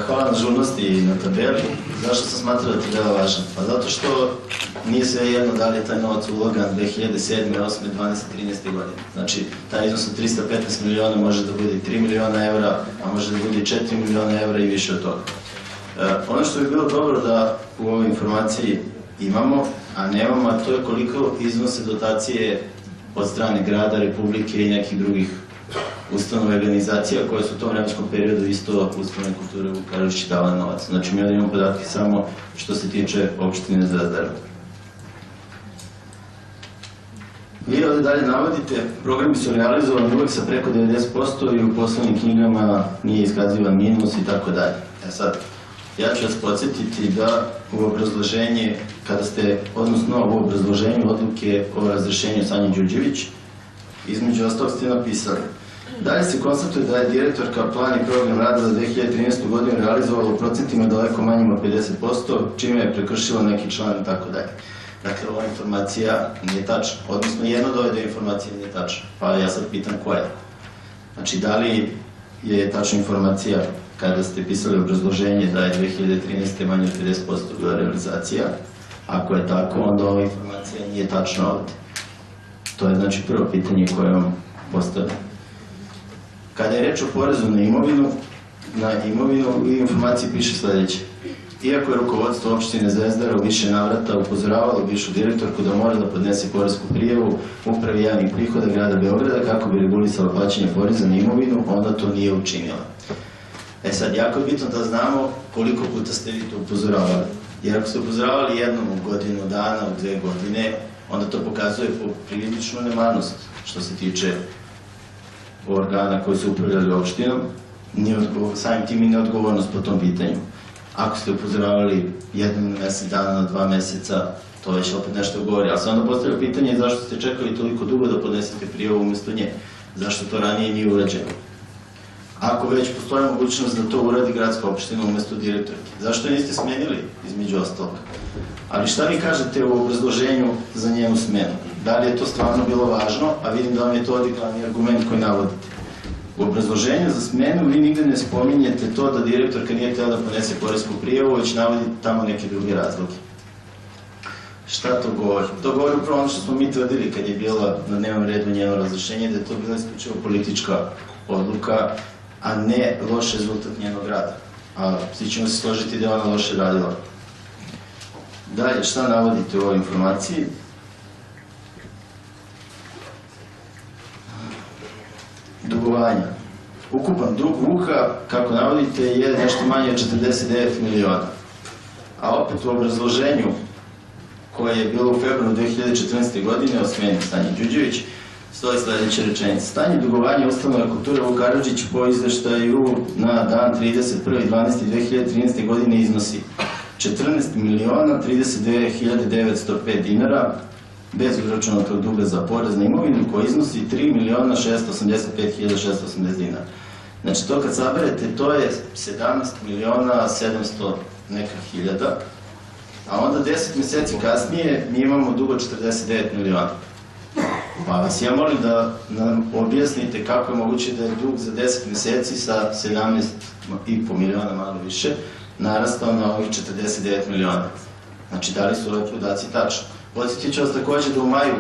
Hvala na žurnosti i na tabeli. Zašto sam smatrao da je tabela važna? Pa zato što nije sve jedno da li je taj novac ulogan 2007. 8. 12. 13. godine. Znači, taj iznos od 315 miliona može da bude i 3 miliona evra, a može da bude i 4 miliona evra i više od toga. Ono što bi bilo dobro da u ovoj informaciji imamo, a nemamo, a to je koliko iznose dotacije od strane grada, republike i nekih drugih ustanova i organizacija koje su u tom vremenskom periodu isto ustanove kulture u Karadžići davale novac. Znači, mi ovdje imamo podatke samo što se tiče opštine Zvezdara. Vi ovdje dalje navodite, programi su realizovani uvek sa preko 90% i u poslovnim knjigama nije iskazivan minus i tako dalje. Sad, ja ću vas podsjetiti da u obrazloženje, kada ste, odnosno u obrazloženju odluke o razrešenju Sanje Đurđević, između ostalog ste napisali: dalje se konstatuje da je direktorka plan i program rada za 2013. godinu realizovala u procentima daleko manjim od 50%, čime je prekršila neki član i tako dalje. Dakle, ova informacija nije tačna, odnosno jedna od ove informacije nije tačna, pa ja sad pitam koja. Znači, da li je tačna informacija kada ste pisali obrazloženje da je 2013. manje od 50% bila realizacija? Ako je tako, onda ova informacija nije tačna ovde. To je znači prvo pitanje koje vam postavljam. Kada je reč o porezu na imovinu u informaciji piše sledeće: iako je rukovodstvo opštine Zvezdara u više navrata upozoravalo bivšu direktorku da mora da podnese poresku prijavu Upravi javnih prihoda grada Beograda kako bi regulisala plaćanje poreza na imovinu, onda to nije učinila. Sad, jako je bitno da znamo koliko puta ste vi to upozoravali. Jer ako ste upozoravali jednom u godinu dana, u 2 godine, onda to pokazuje priličnu nemarnost što se tiče organa koji su upravljali opštinom, samim tim i neodgovornost po tom pitanju. Ako ste upozoravali jednom na mesec dana, na 2 meseca, to već opet nešto govori. Ali se onda postavlja pitanje zašto ste čekali toliko dugo da podnesete prijavu umesto nje? Zašto to ranije nije urađeno? Ako već postoji mogućnost da to uradi gradska opština umesto direktorke, zašto je niste smenili, između ostalog? Ali šta vi kažete u obrazloženju za njenu smenu? Da li je to stvarno bilo važno, a vidim da vam je to odigrani argument koji navodite. U obrazloženju za smenu vi nigde ne spominjete to da direktorka nije htjela da podnese poresku prijavu, već navodite tamo neke druge razloge. Šta to govori? To govori upravo ono što smo mi tvrdili kad je bila na dnevnom redu njeno razrešenje, da je to bila isključivo politička odluka, a ne loš rezultat njenog rada. A svi ćemo se složiti da je ona loše radila. Dalje, šta navodite u ovoj informaciji? Dugovanja. Ukupan dug Vuka, kako navodite, je nešto manje od 49 miliona. A opet u obrazloženju koje je bilo u februaru 2014. godine o smeni Sanje Đurđević, stoji sledeća rečenica: stanje dugovanja ustanova kulture Vuk Karadžić po izveštaju na dan 31.12.2013. godine iznosi 14.032.905 dinara, bez uračunatog duga za porez na imovinu, koji iznosi 3.685.680 dinara. Znači, to kad saberete, to je 17.700.000 neka hiljada, a onda 10 meseci kasnije mi imamo dugo 49 miliona. Pa vas ja molim da nam objasnite kako je moguće da je dug za 10 meseci sa 17,5 miliona, malo više, narastao na ovih 49 miliona. Znači, da li su ove podaci tačni? Podsjetit ću vas takođe da u maju,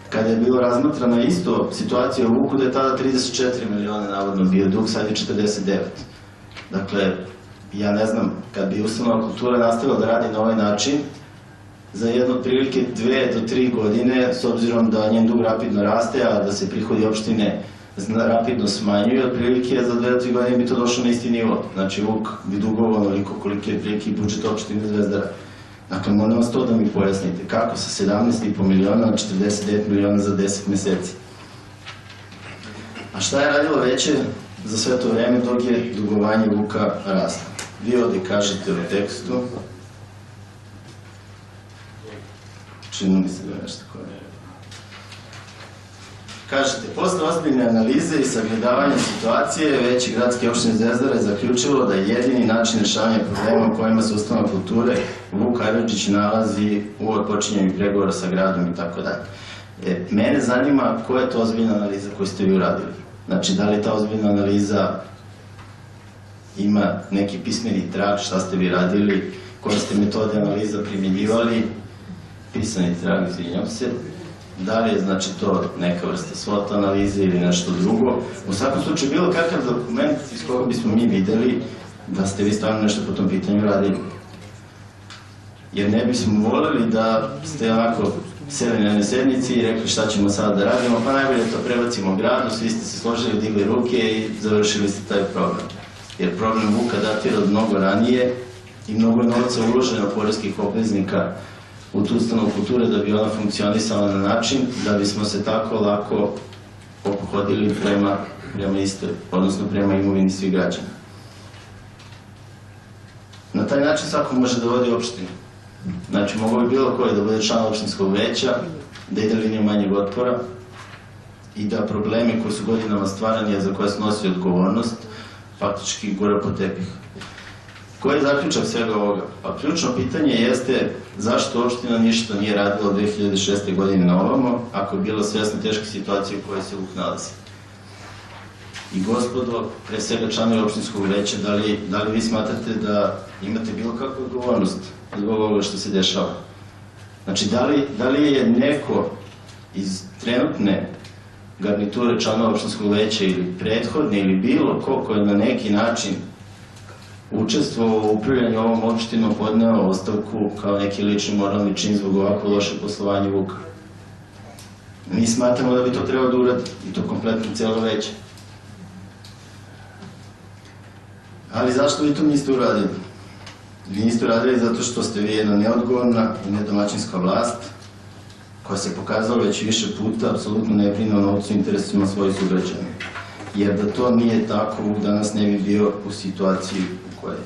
kada je bilo razmatrana isto situacija u Vuku, da je tada 34 miliona navodno bio dug, sad je 49. Dakle, ja ne znam, kad bi ustanova kulture nastavila da radi na ovaj način, za jedno otprilike 2 do 3 godine, s obzirom da njen dug rapidno raste, a da se prihodi opštine rapidno smanjuju, otprilike za 2 do 3 godine bi to došlo na isti nivo. Znači, Vuk bi dugovao onoliko koliki je prilike i budžet opštine Zvezdara. Dakle, molim vas to da mi pojasnite. Kako sa 17,5 miliona na 49 miliona za 10 meseci? A šta je radilo veće za sve to vreme dok je dugovanje Vuka raslo? Vi ovdje kažete u tekstu, čini mi se da je nešto koje je. Kažete, posle ozbiljne analize i sagledavanja situacije, Veće gradske opštine Zvezdara je zaključilo da je jedini način rešavanja problema u kojima se ustanova kulture Vuk Karadžić nalazi u otpočinjanju pregovora sa gradom i tako dalje. Mene zanima koja je to ozbiljna analiza koju ste vi uradili. Znači, da li je ta ozbiljna analiza ima neki pismeni trag šta ste vi radili, koje ste metode analiza primjenjivali, pisani trag, izvinjam se, da li je znači to neka vrsta SWOT analize ili nešto drugo. U svakom slučaju bilo kakav dokument iz koga bismo mi videli da ste vi stvarno nešto po tom pitanju radili. Jer ne bismo voljeli da ste onako seli na sednici i rekli šta ćemo sada da radimo, pa najbolje to prebacimo gradu, svi ste se složili, digli ruke i završili ste taj problem. Jer problem buka datira od mnogo ranije i mnogo novca uloženo poreskih obveznika u tu ustanovu kulture da bi ona funkcionisala na način da bismo se tako lako ophodili prema istoj, odnosno prema imovini svih građana. Na taj način svako može da vodi opštinu. Znači, mogo bi bilo koji da bude član opštinskog veća, da ide linijom manjeg otpora i da probleme koji su godinama stvarani, a za koje snosi odgovornost, faktički gura po tepih. Koji je zaključak svega ovoga? Pa ključno pitanje jeste zašto opština ništa nije radila od 2006. godine na ovamo, ako je bila svjesna teške situacije u kojoj se Vuk nalazi. I gospodo, pre svega članovi opštinskog veća, da li vi smatrate da imate bilo kakvu odgovornost zbog ovoga što se dešava? Znači, da li je neko iz trenutne garniture članova opštinskog veća ili prethodne ili bilo ko je na neki način učestvovao u upravljanju ovom opštinom, podneo ostavku kao neki lični moralni čin zbog ovako loše poslovanje Vuka? Mi smatramo da bi to trebalo da uradi i to kompletno cijelo veće. Ali zašto vi to niste uradili? Vi niste uradili zato što ste vi jedna neodgovorna i nedomaćinska vlast koja se pokazala već više puta apsolutno ne brine o novcu i interesima svojih sugrađana. Jer da to nije tako, Vuk danas ne bi bio u situaciji u kojoj je.